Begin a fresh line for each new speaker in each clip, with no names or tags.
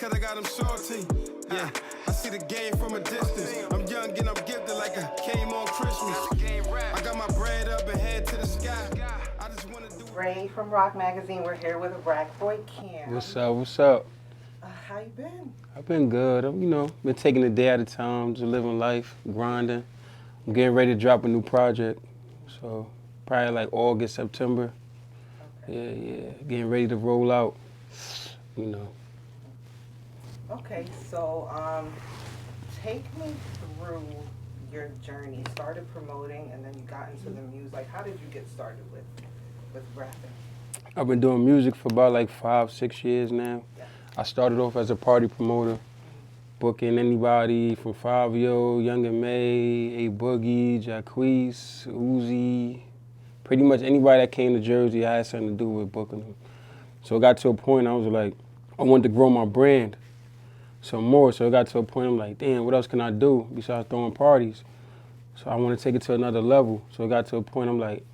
cause I got them salty. Yeah, I see the game from a distance. I'm young and I'm gifted like I came on Christmas. I got my bread up and head to the sky. I just wanna do
Ray from RaeROQ Magazine. We're here with Rackboy Cam.
What's up? What's up?
How you been?
I've been good. You know, been taking a day at a time, just living life, grinding. I'm getting ready to drop a new project. So probably like August, September.
Okay.
Yeah. Getting ready to roll out, you know.
Okay, so take me through your journey. You started promoting and then you got into the music. Like, how did you get started with rapping?
I've been doing music for about like 5-6 years now.
Yeah.
I started off as a party promoter, booking anybody from Fabio, Young and May, A Boogie, Jacquees, Uzi. Pretty much anybody that came to Jersey, I had something to do with booking them. So it got to a point I was like, I wanted to grow my brand some more. So it got to a point I'm like, damn, what else can I do besides throwing parties? So I want to take it to another level. So it got to a point I'm like,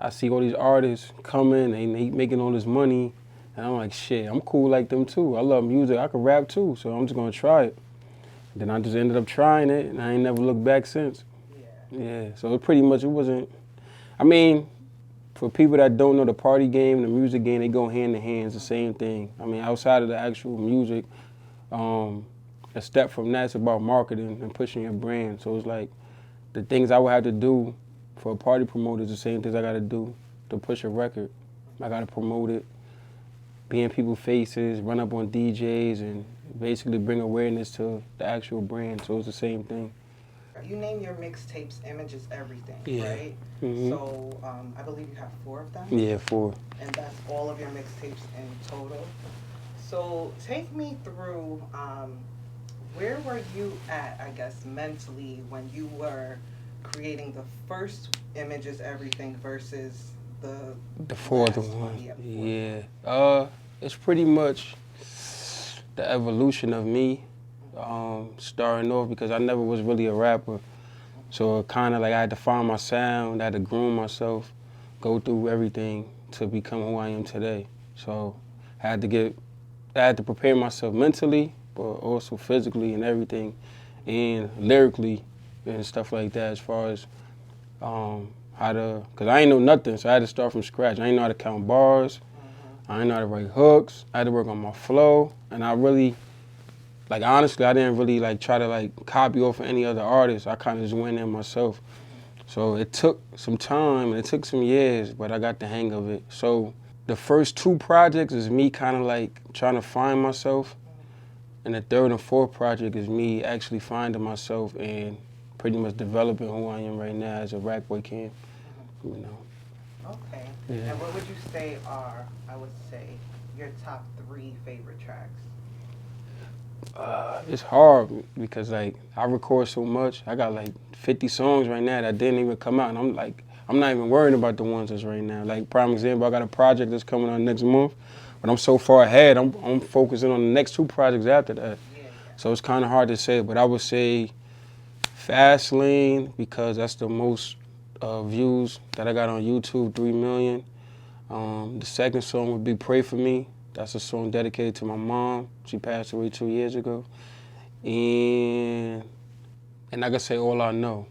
I see all these artists coming and they making all this money. And I'm like, shit, I'm cool like them too. I love music. I can rap too. So I'm just going to try it. Then I just ended up trying it and I ain't never looked back since. Yeah. So it wasn't, I mean, for people that don't know the party game and the music game, they go hand in hand. It's the same thing. I mean, outside of the actual music, a step from that's about marketing and pushing your brand. So it's like the things I would have to do for a party promoter is the same things I got to do to push a record. I got to promote it, be in people's faces, run up on DJs, and basically bring awareness to the actual brand. So it's the same thing.
You name your mixtapes Images Everything,
Yeah.
right?
Mm-hmm.
So I believe you have 4 of them?
Yeah, 4.
And that's all of your mixtapes in total. So take me through, where were you at, I guess, mentally when you were creating the first Images Everything versus the
4th
last
one?
Yeah.
It's pretty much the evolution of me starting off because I never was really a rapper. So kind of like I had to find my sound, I had to groom myself, go through everything to become who I am today. So I had to prepare myself mentally, but also physically and everything, and lyrically and stuff like that as far as because I ain't know nothing, so I had to start from scratch. I ain't know how to count bars, I ain't know how to write hooks, I had to work on my flow, and I really, like honestly, I didn't really like try to like copy off of any other artist. I kind of just went in myself. So it took some time and it took some years, but I got the hang of it. So the first 2 projects is me kind of like trying to find myself, and the 3rd and 4th project is me actually finding myself and pretty much developing who I am right now as a Rackboy Cam. You know.
Okay.
Yeah.
And what would you say are, I would say, your top 3 favorite tracks?
It's hard because like I record so much. I got like 50 songs right now that didn't even come out, and I'm not even worried about the ones that's right now. Like prime example, I got a project that's coming out next month, but I'm so far ahead. I'm focusing on the next 2 projects after that.
Yeah.
So it's kind of hard to say, but I would say Fast Lane because that's the most views that I got on YouTube, 3 million. The second song would be Pray For Me. That's a song dedicated to my mom. She passed away 2 years ago. And I can say All I Know.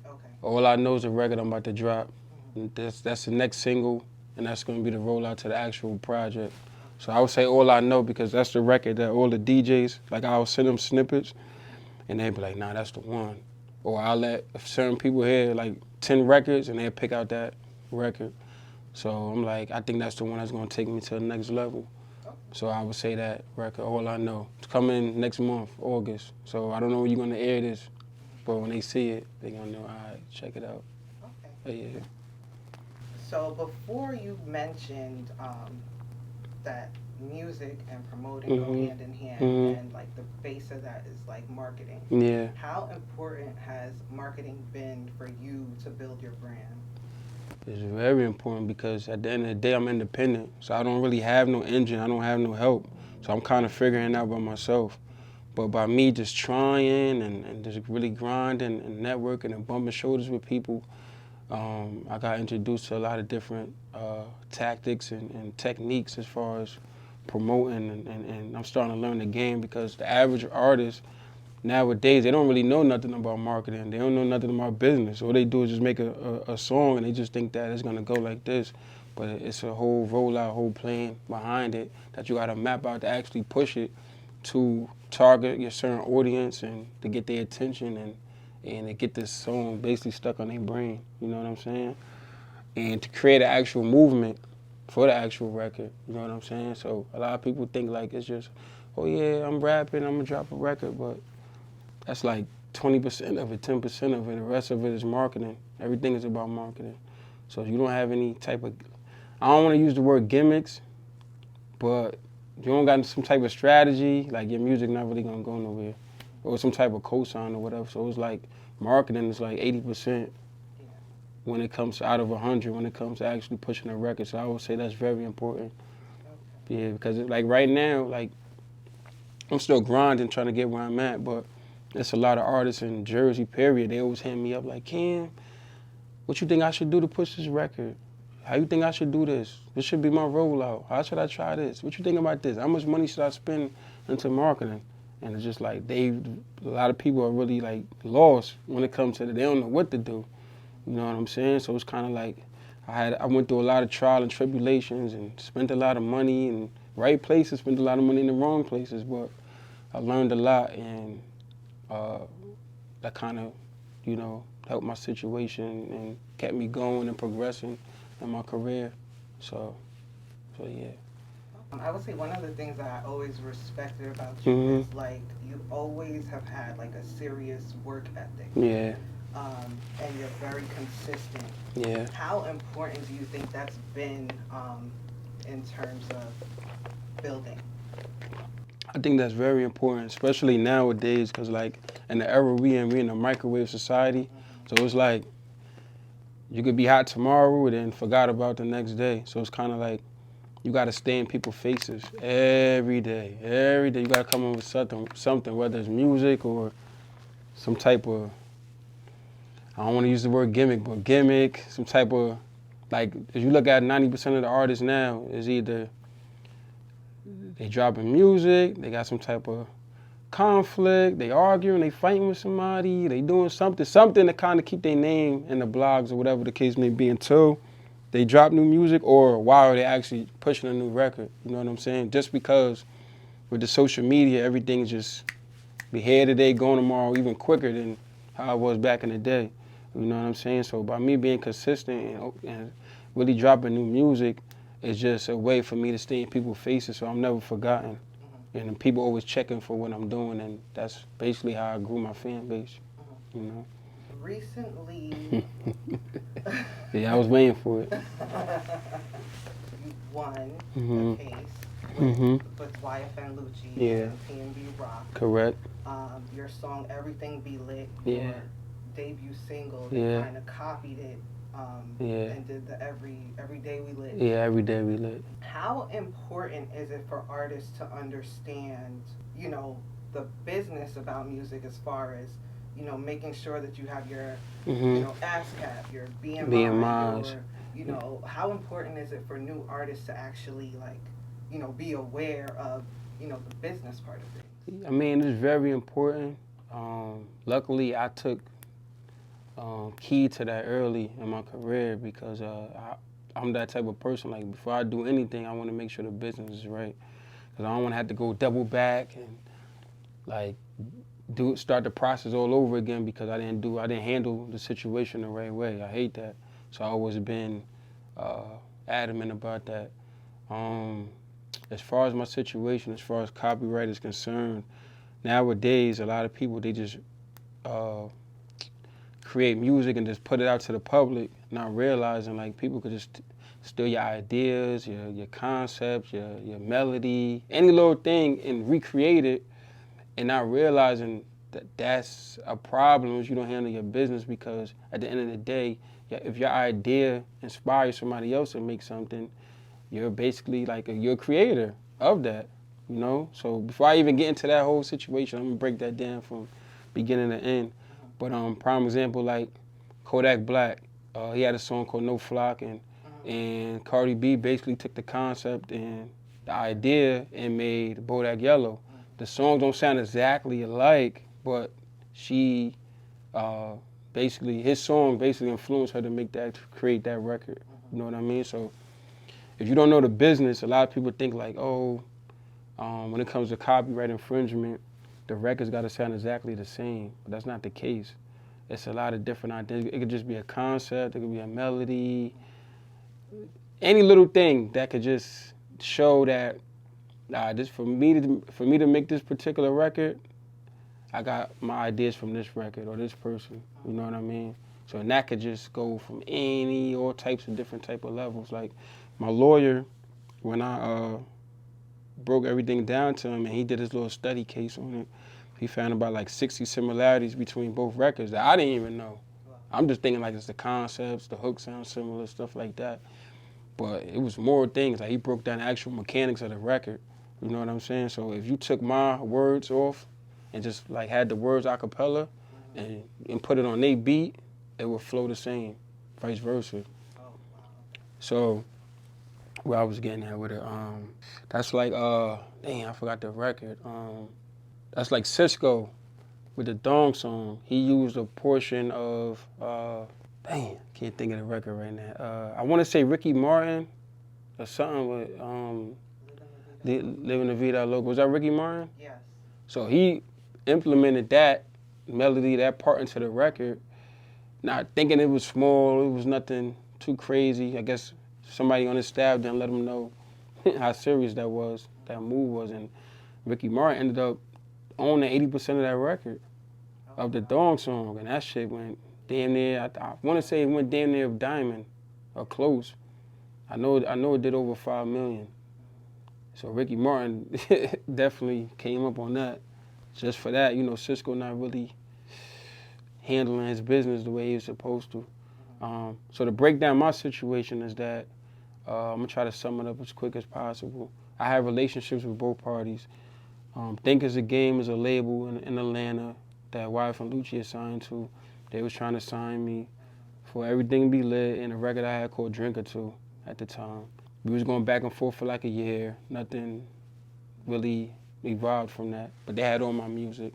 Okay.
All I Know is a record I'm about to drop. And that's the next single, and that's going to be the rollout to the actual project. So I would say All I Know because that's the record that all the DJs, like I'll send them snippets, and they'd be like, nah, that's the one. Or I'll let certain people hear like 10 records, and they'll pick out that record. So I'm like, I think that's the one that's going to take me to the next level. So I would say that record, All I Know. It's coming next month, August. So I don't know when you're going to air this, but when they see it, they're going to know, all right, check it out.
Okay.
But yeah.
So before you mentioned that music and promoting go hand in hand, and like the base of that is like marketing.
Yeah.
How important has marketing been for you to build your brand?
It's very important because at the end of the day, I'm independent. So I don't really have no engine. I don't have no help. So I'm kind of figuring it out by myself. But by me just trying and just really grinding and networking and bumping shoulders with people, I got introduced to a lot of different tactics and techniques as far as promoting, and I'm starting to learn the game, because the average artist nowadays, they don't really know nothing about marketing. They don't know nothing about business. All they do is just make a song, and they just think that it's gonna go like this. But it's a whole rollout, whole plan behind it that you gotta map out to actually push it to target your certain audience and to get their attention, and to get this song basically stuck on their brain. You know what I'm saying? And to create an actual movement for the actual record. You know what I'm saying? So a lot of people think like it's just, oh yeah, I'm rapping, I'm gonna drop a record, but that's like 20% of it, 10% of it. The rest of it is marketing. Everything is about marketing. So if you don't have any type of, I don't want to use the word gimmicks, but if you don't got some type of strategy, like your music not really gonna go nowhere, or some type of cosign or whatever. So it's like marketing is like 80% when it comes to, out of 100 when it comes to actually pushing a record. So I would say that's very important. Yeah, because like right now, like I'm still grinding, trying to get where I'm at, but there's a lot of artists in Jersey, period. They always hit me up like, Cam, what you think I should do to push this record? How you think I should do this? This should be my rollout. How should I try this? What you think about this? How much money should I spend into marketing? And it's just like a lot of people are really like lost when it comes to it. They don't know what to do. You know what I'm saying? So it's kind of like I went through a lot of trial and tribulations and spent a lot of money in right places, spent a lot of money in the wrong places, but I learned a lot, and that kind of, you know, helped my situation and kept me going and progressing in my career. So yeah.
I would say one of the things that I always respected about you is like you always have had like a serious work ethic.
Yeah.
And you're very consistent.
Yeah.
How important do you think that's been in terms of building?
I think that's very important, especially nowadays, because like in the era we in a microwave society. So it's like you could be hot tomorrow and then forgot about the next day. So it's kind of like you got to stay in people's faces every day. Every day you got to come up with something, whether it's music or some type of, I don't want to use the word gimmick, but gimmick, some type of, like, if you look at 90% of the artists now, is either they dropping music, they got some type of conflict, they arguing, they fighting with somebody, they doing something to kind of keep their name in the blogs or whatever the case may be until they drop new music, or while they actually pushing a new record. You know what I'm saying? Just because with the social media, everything's just be here today, going tomorrow, even quicker than how it was back in the day. You know what I'm saying? So by me being consistent and really dropping new music, it's just a way for me to stay in people's faces, so I'm never forgotten. And people always checking for what I'm doing, and that's basically how I grew my fan base, you know?
Recently...
Yeah, I was waiting for it.
You won the case with YFN Lucci and P&B Rock.
Correct.
Your song Everything Be Lit,
Yeah.
your debut single, you kind of copied it and did the Every Day We Lit.
Yeah, Every Day We Lit.
How important is it for artists to understand, you know, the business about music, as far as, you know, making sure that you have your, you know, ASCAP, your BMI, or, you know, how important is it for new artists to actually, like, you know, be aware of, you know, the business part of it?
I mean, it's very important. Luckily, I took key to that early in my career, because I'm that type of person. Like, before I do anything, I want to make sure the business is right, because I don't want to have to go double back and like start the process all over again because I didn't handle the situation the right way. I hate that. So I always been adamant about that. As far as my situation, as far as copyright is concerned, nowadays a lot of people, they just create music and just put it out to the public, not realizing like people could just steal your ideas, your concepts, your melody, any little thing, and recreate it, and not realizing that that's a problem if you don't handle your business, because at the end of the day, if your idea inspires somebody else to make something, you're basically like you're a creator of that, you know? So before I even get into that whole situation, I'm gonna break that down from beginning to end. But prime example, like Kodak Black, he had a song called No Flock, and Cardi B basically took the concept and the idea and made Bodak Yellow. The songs don't sound exactly alike, but she basically, his song basically influenced her to create that record. You know what I mean? So if you don't know the business, a lot of people think like, oh, when it comes to copyright infringement, the records got to sound exactly the same. But that's not the case. It's a lot of different ideas. It could just be a concept. It could be a melody. Any little thing that could just show that this for me to make this particular record, I got my ideas from this record or this person. You know what I mean? So and that could just go from all types of different type of levels. Like my lawyer, when I broke everything down to him and he did his little study case on it, he found about like 60 similarities between both records that I didn't even know. I'm just thinking like it's the concepts, the hook sound similar, stuff like that. But it was more things. Like he broke down the actual mechanics of the record. You know what I'm saying? So if you took my words off and just like had the words a cappella and put it on their beat, it would flow the same, vice versa. So where I was getting at with it, that's like, dang, I forgot the record. That's like Cisco with the Dong song. He used a portion of, dang, can't think of the record right now. I want to say Ricky Martin or something with Living La Vida Loca. Was that Ricky Martin?
Yes.
So he implemented that melody, that part into the record, not thinking it was small, it was nothing too crazy. I guess somebody on his staff didn't let him know how serious that move was. And Ricky Martin ended up owning 80% of that record of the Dong song. And that shit went damn near, I want to say it went damn near diamond or close. I know it did over 5 million. So Ricky Martin definitely came up on that. Just for that, you know, Cisco not really handling his business the way he was supposed to. So to break down my situation is that I'm gonna try to sum it up as quick as possible. I have relationships with both parties. Think Is a Game is a label in Atlanta that Wife and Lucci is signed to. They was trying to sign me for Everything to Be Lit and a record I had called Drink or Two at the time. We was going back and forth for like a year. Nothing really evolved from that, but they had all my music.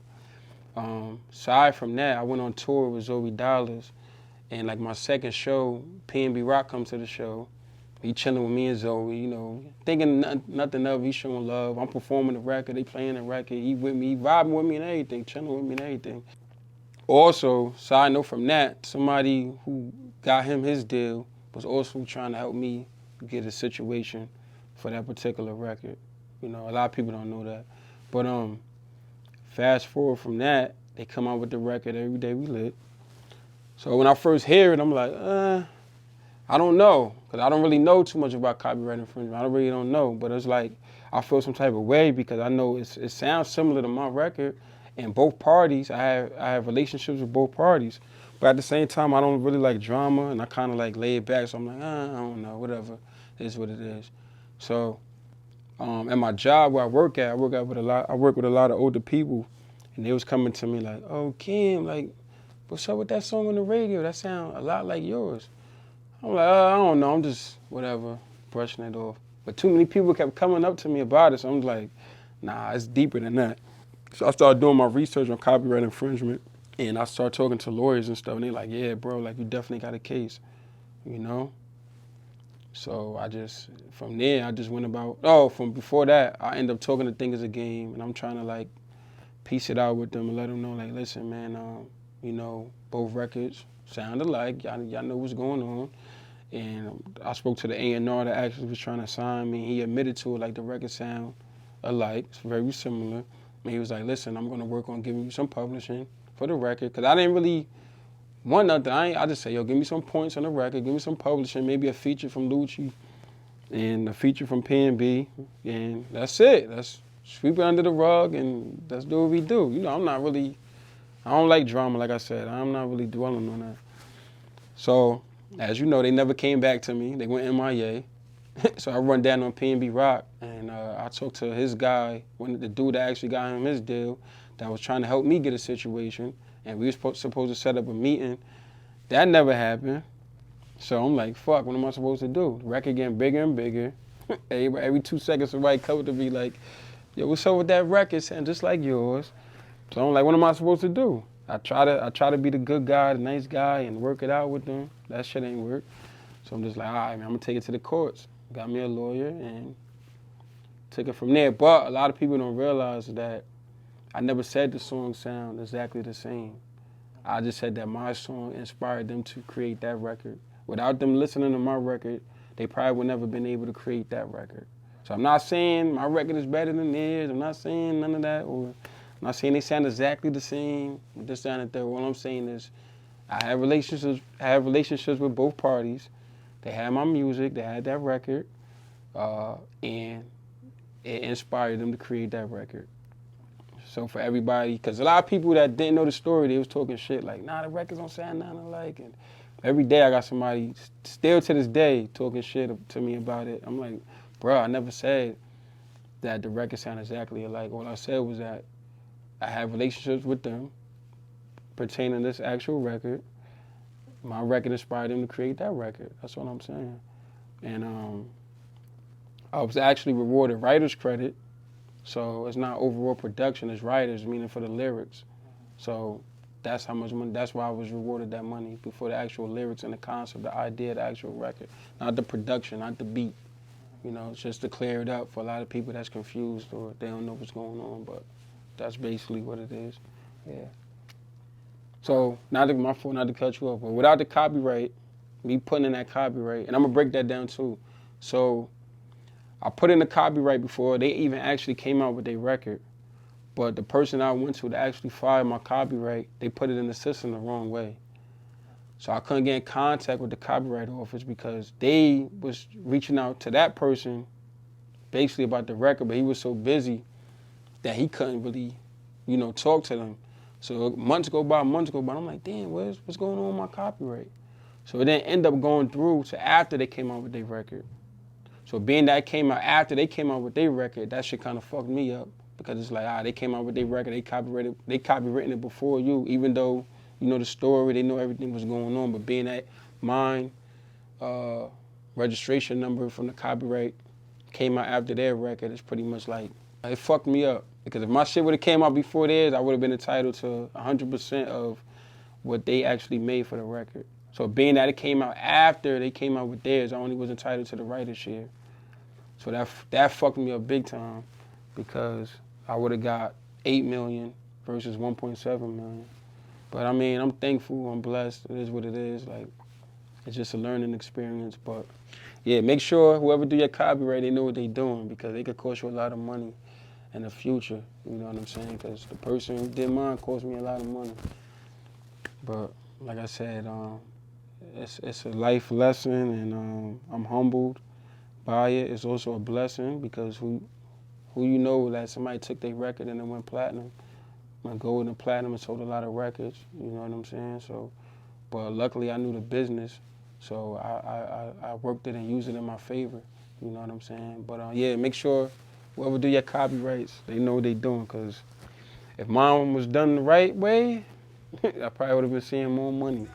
Aside from that, I went on tour with Zoe Dollars, and like my second show, RaeROQ comes to the show. He chilling with me and Zoe, you know, thinking nothing of it. He showing love. I'm performing the record. They playing the record. He with me, he vibing with me and everything, chilling with me and everything. Also, side note from that, somebody who got him his deal was also trying to help me get a situation for that particular record. You know, a lot of people don't know that. But fast forward from that, they come out with the record Every Day We Lit. So when I first hear it, I'm like, I don't know, because I don't really know too much about copyright infringement. I really don't know, but it's like I feel some type of way because I know it sounds similar to my record, and both parties, I have relationships with both parties. But at the same time, I don't really like drama, and I kind of like lay it back, so I'm like, I don't know, whatever, it is what it is. So at my job where I work with a lot of older people, and they was coming to me like, oh, Kim, like, what's up with that song on the radio? That sound a lot like yours. I'm like, I don't know, I'm just, whatever, brushing it off. But too many people kept coming up to me about it, so I'm like, nah, it's deeper than that. So I started doing my research on copyright infringement, and I started talking to lawyers and stuff, and they're like, yeah, bro, like, you definitely got a case, you know? So from there, I just went about, from before that, I ended up talking to Think Is a Game, and I'm trying to, like, piece it out with them and let them know, like, listen, man, you know, both records sound alike, y'all know what's going on. And I spoke to the A&R that actually was trying to sign me. He admitted to it, like, the record sound alike, it's very similar. And he was like, listen, I'm gonna work on giving you some publishing for the record, because I didn't really want nothing. I just say, yo, give me some points on the record, give me some publishing, maybe a feature from Lucci and a feature from P&B, and that's it. Let's sweep it under the rug and let's do what we do. You know, I don't like drama, like I said. I'm not really dwelling on that. So, as you know, they never came back to me. They went MIA. So I run down on P&B Rock, and I talked to his guy, the dude that actually got him his deal, that was trying to help me get a situation, and we were supposed to set up a meeting. That never happened. So I'm like, fuck, what am I supposed to do? The record getting bigger and bigger. Every 2 seconds, somebody come to me like, yo, what's up with that record? Sound just like yours. So I'm like, what am I supposed to do? I try to be the good guy, the nice guy, and work it out with them. That shit ain't work. So I'm just like, all right, man, I'm gonna take it to the courts. Got me a lawyer and took it from there. But a lot of people don't realize that I never said the songs sound exactly the same. I just said that my song inspired them to create that record. Without them listening to my record, they probably would never been able to create that record. So I'm not saying my record is better than theirs. I'm not saying none of that. Or I'm not saying they sound exactly the same. This, that, and the third. All I'm saying is I have relationships with both parties. They had my music. They had that record. And it inspired them to create that record. So for everybody, because a lot of people that didn't know the story, they was talking shit like, nah, the records don't sound nothing alike. And every day I got somebody, still to this day, talking shit to me about it. I'm like, bro, I never said that the records sound exactly alike. All I said was that I have relationships with them pertaining to this actual record. My record inspired them to create that record. That's what I'm saying. And I was actually rewarded writer's credit. So it's not overall production, it's writers, meaning for the lyrics. So that's how much money, that's why I was rewarded that money, before the actual lyrics and the concept, the idea of the actual record. Not the production, not the beat. You know, it's just to clear it up for a lot of people that's confused or they don't know what's going on, but that's basically what it is, yeah. So, my fault not to cut you off, but without the copyright, me putting in that copyright, and I'm gonna break that down too. So, I put in the copyright before they even actually came out with their record, but the person I went to actually filed my copyright, they put it in the system the wrong way. So I couldn't get in contact with the copyright office because they was reaching out to that person basically about the record, but he was so busy that he couldn't really, talk to them. So months go by, and I'm like, damn, what's going on with my copyright? So it didn't end up going through to after they came out with their record. So being that it came out after they came out with their record, that shit kind of fucked me up because it's like, they came out with their record, they copywritten it before you, even though you know the story, they know everything was going on, but being that mine registration number from the copyright came out after their record, it's pretty much like, it fucked me up. Because if my shit would have came out before theirs, I would have been entitled to 100% of what they actually made for the record. So being that it came out after they came out with theirs, I only was entitled to the writer's share. So that fucked me up big time because I would have got 8 million versus 1.7 million. But I mean, I'm thankful, I'm blessed. It is what it is. Like, it's just a learning experience. But yeah, make sure whoever do your copyright, they know what they're doing because they could cost you a lot of money in the future. You know what I'm saying? Because the person who did mine cost me a lot of money. But like I said, it's a life lesson, and I'm humbled by it. It's also a blessing because who you know that somebody took their record and it went platinum, went gold and platinum and sold a lot of records. You know what I'm saying? So, but luckily I knew the business, so I worked it and used it in my favor. You know what I'm saying? But yeah, make sure whoever do your copyrights, they know what they doing. Because if mine was done the right way, I probably would have been seeing more money.